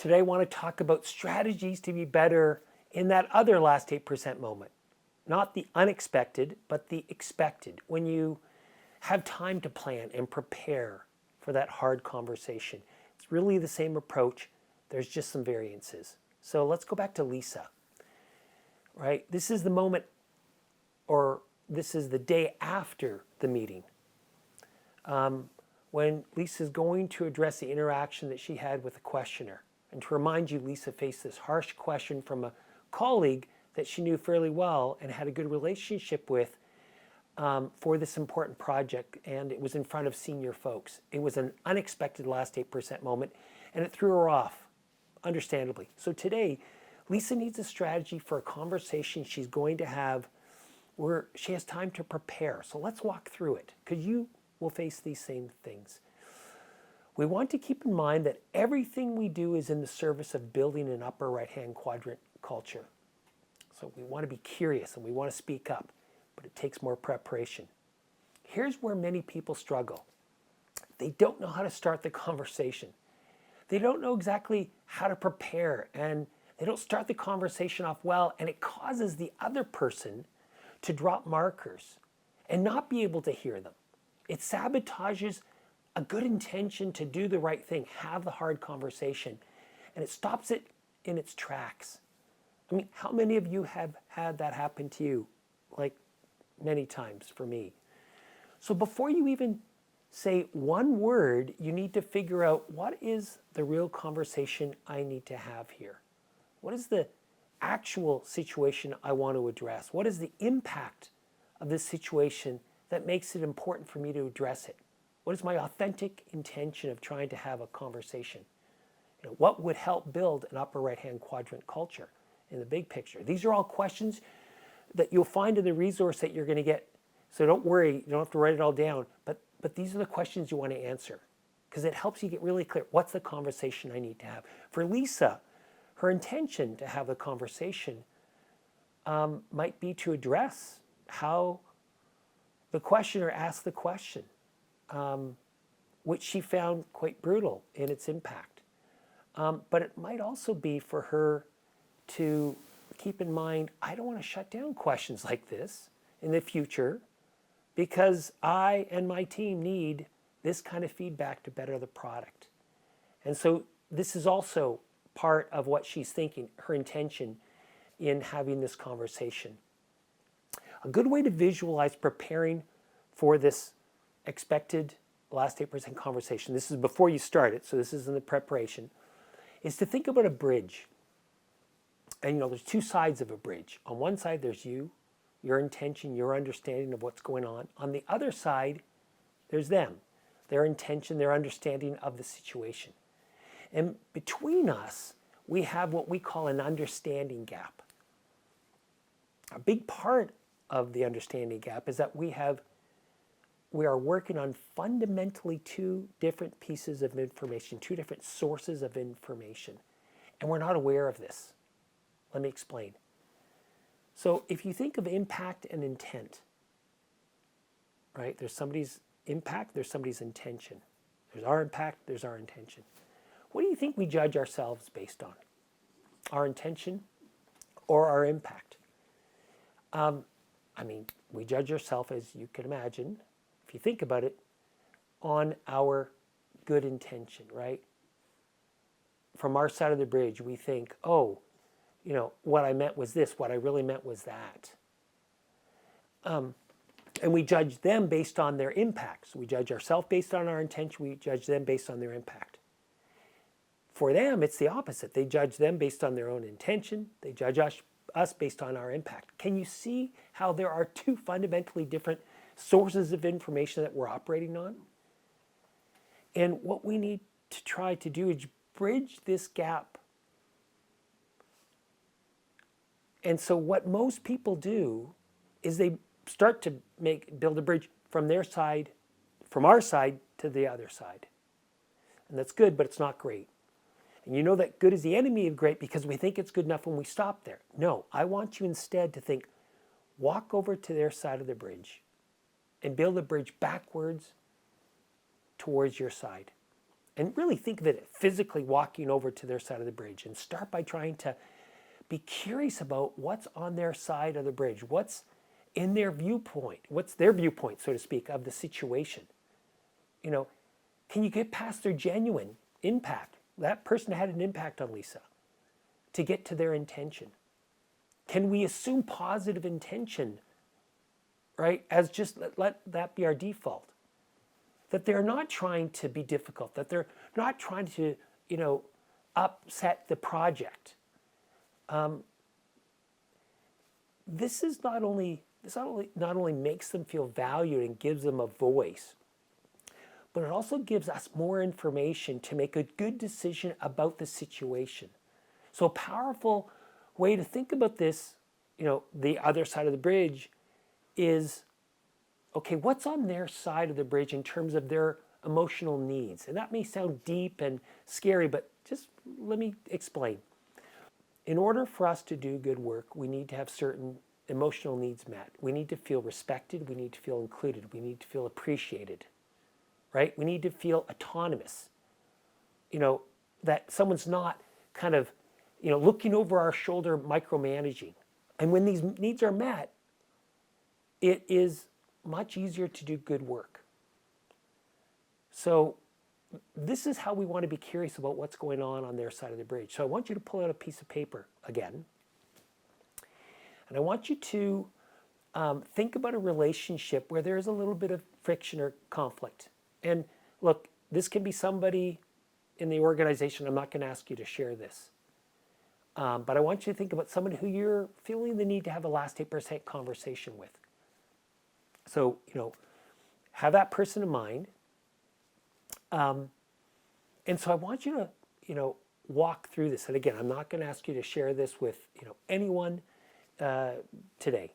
Today I want to talk about strategies to be better in that other last 8% moment. Not the unexpected, but the expected. When you have time to plan and prepare for that hard conversation. It's really the same approach. There's just some variances. So let's go back to Lisa, right? This is the moment, or this is the day after the meeting, when Lisa's going to address the interaction that she had with the questioner. And to remind you, Lisa faced this harsh question from a colleague that she knew fairly well and had a good relationship with for this important project, and it was in front of senior folks. It was an unexpected last 8% moment, and it threw her off, understandably. So today, Lisa needs a strategy for a conversation she's going to have where she has time to prepare. So let's walk through it, because you will face these same things. We want to keep in mind that everything we do is in the service of building an upper right-hand quadrant culture. So we want to be curious and we want to speak up, but it takes more preparation. Here's where many people struggle. They don't know how to start the conversation. They don't know exactly how to prepare, and they don't start the conversation off well, and it causes the other person to drop markers and not be able to hear them. It sabotages a good intention to do the right thing, have the hard conversation, and it stops it in its tracks. I mean, how many of you have had that happen to you? Like many times for me. So before you even say one word, you need to figure out, what is the real conversation I need to have here? What is the actual situation I want to address? What is the impact of this situation that makes it important for me to address it? What is my authentic intention of trying to have a conversation? What would help build an upper right-hand quadrant culture in the big picture? These are all questions that you'll find in the resource that you're going to get. So don't worry, you don't have to write it all down, but these are the questions you want to answer, because it helps you get really clear. What's the conversation I need to have? For Lisa, her intention to have the conversation might be to address how the questioner asked the question, which she found quite brutal in its impact. But it might also be for her to keep in mind, I don't want to shut down questions like this in the future, because I and my team need this kind of feedback to better the product. And so this is also part of what she's thinking, her intention in having this conversation. A good way to visualize preparing for this expected last 8% conversation, this is before you start it, so this is in the preparation, is to think about a bridge. And there's two sides of a bridge. On one side, there's you, your intention, your understanding of what's going on. On the other side, there's them, their intention, their understanding of the situation. And between us, we have what we call an understanding gap. A big part of the understanding gap is that we are working on fundamentally two different pieces of information, two different sources of information, and we're not aware of this. Let me explain. So if you think of impact and intent, right? There's somebody's impact, there's somebody's intention. There's our impact, there's our intention. What do you think we judge ourselves based on? Our intention or our impact? We judge ourselves, as you can imagine, if you think about it, on our good intention, right? From our side of the bridge, we think, what I meant was this, what I really meant was that. And we judge them based on their impact. So we judge ourselves based on our intention, we judge them based on their impact. For them, it's the opposite. They judge them based on their own intention, they judge us based on our impact. Can you see how there are two fundamentally different sources of information that we're operating on? And what we need to try to do is bridge this gap. And so what most people do is they start to build a bridge from their side, from our side to the other side. And that's good, but it's not great. And you know that good is the enemy of great because we think it's good enough when we stop there. No, I want you instead to think, walk over to their side of the bridge and build a bridge backwards towards your side. And really think of it physically walking over to their side of the bridge, and start by trying to be curious about what's on their side of the bridge, what's in their viewpoint, what's their viewpoint, so to speak, of the situation. You know, can you get past their genuine impact? That person had an impact on Lisa, to get to their intention. Can we assume positive intention, right? As just let that be our default. That they're not trying to be difficult, that they're not trying to, upset the project. This not only makes them feel valued and gives them a voice, but it also gives us more information to make a good decision about the situation. So a powerful way to think about this, the other side of the bridge, is, okay, what's on their side of the bridge in terms of their emotional needs? And that may sound deep and scary, but just let me explain. In order for us to do good work, we need to have certain emotional needs met. We need to feel respected. We need to feel included. We need to feel appreciated, right? We need to feel autonomous. That someone's not kind of, looking over our shoulder, micromanaging. And when these needs are met, it is much easier to do good work. So this is how we want to be curious about what's going on their side of the bridge. So I want you to pull out a piece of paper again. And I want you to think about a relationship where there's a little bit of friction or conflict. And look, this can be somebody in the organization. I'm not going to ask you to share this. But I want you to think about somebody who you're feeling the need to have a last 8% conversation with. So, have that person in mind. And so I want you to, walk through this. And again, I'm not going to ask you to share this with, anyone today.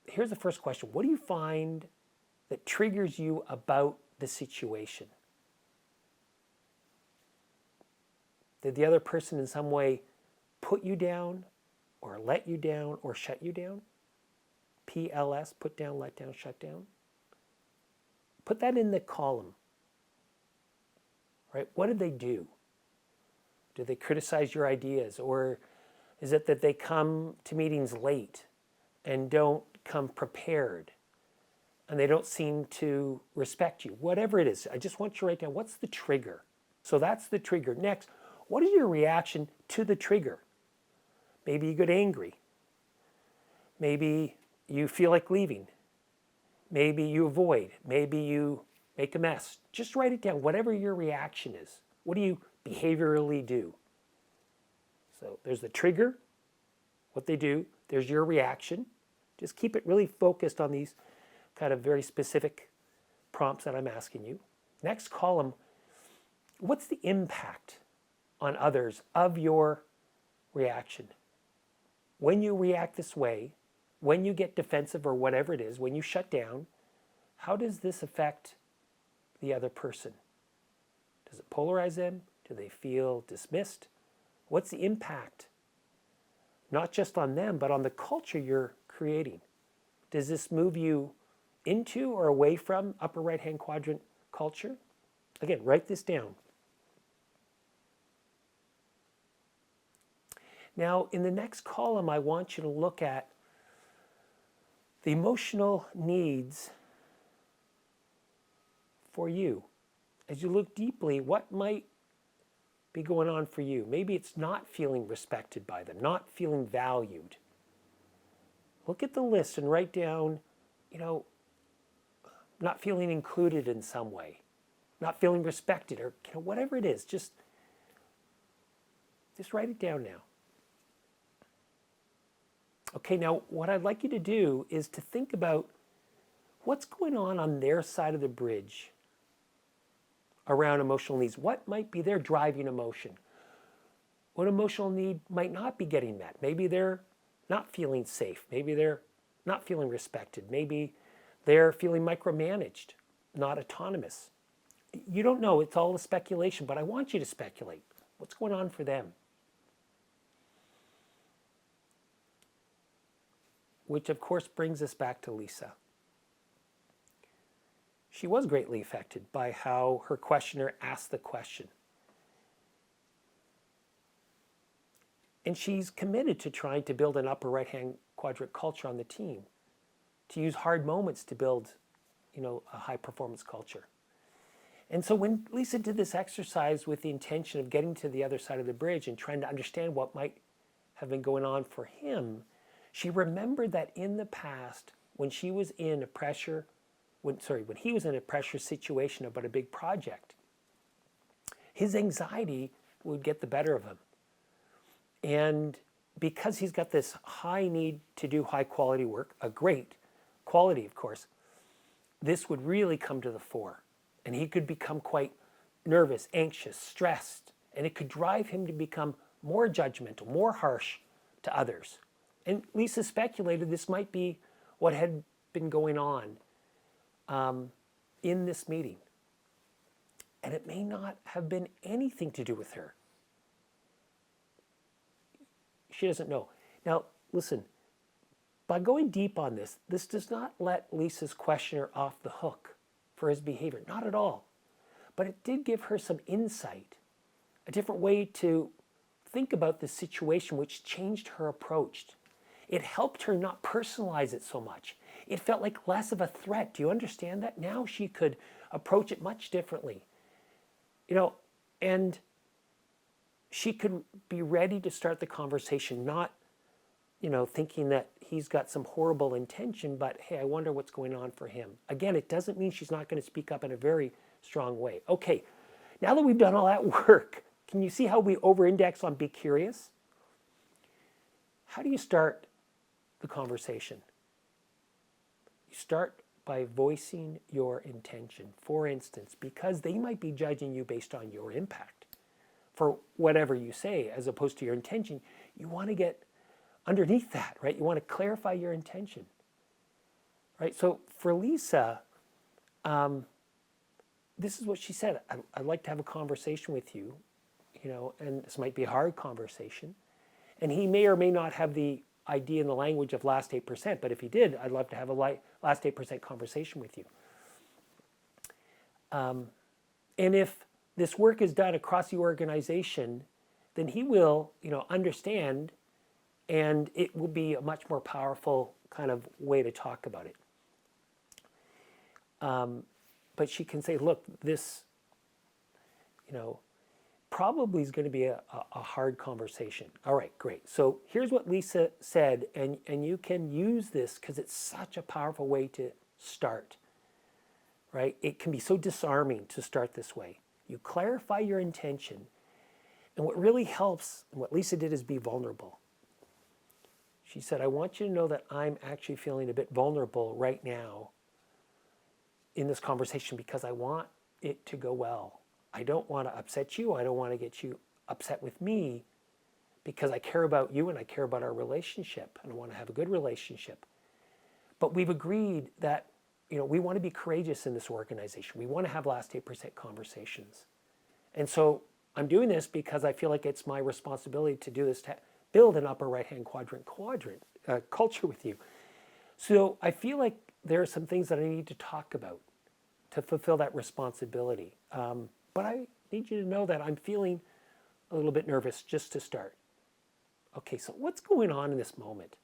Here's the first question. What do you find that triggers you about the situation? Did the other person in some way put you down, or let you down, or shut you down? PLS, put down, let down, shut down. Put that in the column, right? What did they do? Did they criticize your ideas? Or is it that they come to meetings late and don't come prepared, and they don't seem to respect you? Whatever it is, I just want you to write down, what's the trigger? So that's the trigger. Next, what is your reaction to the trigger? Maybe you get angry. Maybe you feel like leaving. Maybe you avoid. Maybe you make a mess. Just write it down, whatever your reaction is. What do you behaviorally do? So there's the trigger, what they do. There's your reaction. Just keep it really focused on these kind of very specific prompts that I'm asking you. Next column, what's the impact on others of your reaction? When you react this way, when you get defensive or whatever it is, when you shut down, how does this affect the other person? Does it polarize them? Do they feel dismissed? What's the impact? Not just on them, but on the culture you're creating. Does this move you into or away from upper right-hand quadrant culture? Again, write this down. Now, in the next column, I want you to look at the emotional needs for you. As you look deeply, what might be going on for you? Maybe it's not feeling respected by them, not feeling valued. Look at the list and write down, not feeling included in some way, not feeling respected, or whatever it is. Just write it down now. Okay, now what I'd like you to do is to think about what's going on their side of the bridge around emotional needs. What might be their driving emotion? What emotional need might not be getting met? Maybe they're not feeling safe. Maybe they're not feeling respected. Maybe they're feeling micromanaged, not autonomous. You don't know. It's all a speculation, but I want you to speculate. What's going on for them? Which, of course, brings us back to Lisa. she was greatly affected by how her questioner asked the question. And she's committed to trying to build an upper right-hand quadrant culture on the team, to use hard moments to build, a high-performance culture. And so when Lisa did this exercise with the intention of getting to the other side of the bridge and trying to understand what might have been going on for him, she remembered that in the past, when he was in a pressure situation about a big project, his anxiety would get the better of him. And because he's got this high need to do high quality work, a great quality, of course, this would really come to the fore. And he could become quite nervous, anxious, stressed, and it could drive him to become more judgmental, more harsh to others. And Lisa speculated this might be what had been going on in this meeting. And it may not have been anything to do with her. She doesn't know. Now, listen, by going deep on this, this does not let Lisa's questioner off the hook for his behavior. Not at all. But it did give her some insight, a different way to think about the situation, which changed her approach. It helped her not personalize it so much. It felt like less of a threat. Do you understand that? Now she could approach it much differently. And she could be ready to start the conversation, not, thinking that he's got some horrible intention, but hey, I wonder what's going on for him. Again, it doesn't mean she's not going to speak up in a very strong way. Okay, now that we've done all that work, can you see how we over-index on be curious? How do you start the conversation? You start by voicing your intention. For instance, because they might be judging you based on your impact for whatever you say, as opposed to your intention, you want to get underneath that, right? You want to clarify your intention, right? So for Lisa, this is what she said. I'd like to have a conversation with you, and this might be a hard conversation. And he may or may not have the idea in the language of last 8%, but if he did, I'd love to have a last 8% conversation with you. And if this work is done across the organization, then he will, understand, and it will be a much more powerful kind of way to talk about it. But she can say, look, this, probably is going to be a hard conversation. All right, great. So here's what Lisa said, and you can use this because it's such a powerful way to start, right? It can be so disarming to start this way. You clarify your intention, and what really helps, and what Lisa did, is be vulnerable. She said, I want you to know that I'm actually feeling a bit vulnerable right now in this conversation because I want it to go well. I don't want to upset you. I don't want to get you upset with me because I care about you and I care about our relationship and I want to have a good relationship. But we've agreed that, we want to be courageous in this organization. We want to have last 8% conversations. And so I'm doing this because I feel like it's my responsibility to do this, to build an upper right-hand quadrant culture with you. So I feel like there are some things that I need to talk about to fulfill that responsibility. But I need you to know that I'm feeling a little bit nervous just to start. Okay, so what's going on in this moment?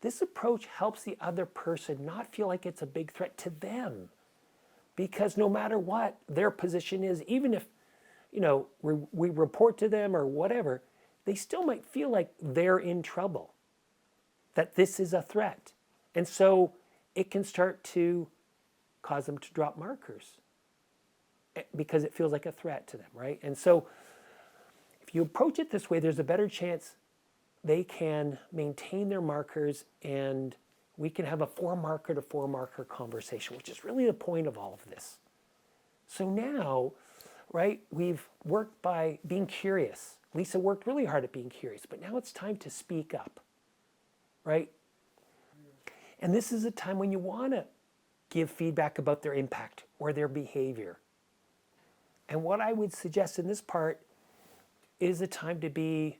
This approach helps the other person not feel like it's a big threat to them. Because no matter what their position is, even if, we report to them or whatever, they still might feel like they're in trouble, that this is a threat. And so it can start to cause them to drop markers because it feels like a threat to them, right? And so if you approach it this way, there's a better chance they can maintain their markers and we can have a 4-marker to 4-marker conversation, which is really the point of all of this. So now, right, we've worked by being curious. Lisa worked really hard at being curious, but now it's time to speak up, right? And this is a time when you want to give feedback about their impact or their behavior. And what I would suggest in this part is a time to be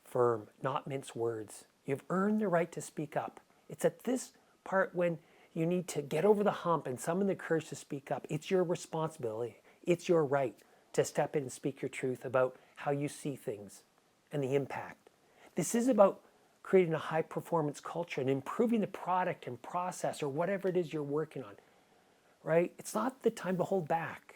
firm, not mince words. You've earned the right to speak up. It's at this part when You need to get over the hump and summon the courage to speak up. It's your responsibility. It's your right to step in and speak your truth about how you see things and the impact. This is about creating a high performance culture and improving the product and process or whatever it is you're working on, right? It's not the time to hold back.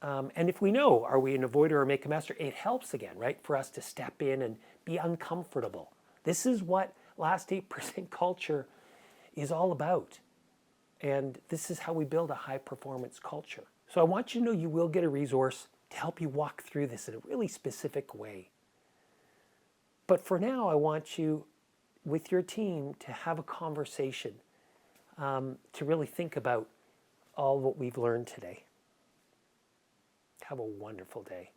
And if we know, are we an avoider or make a master, it helps again, right? For us to step in and be uncomfortable. This is what last 8% culture is all about. And this is how we build a high performance culture. So I want you to know you will get a resource to help you walk through this in a really specific way. But for now, I want you, with your team, to have a conversation, to really think about all what we've learned today. Have a wonderful day.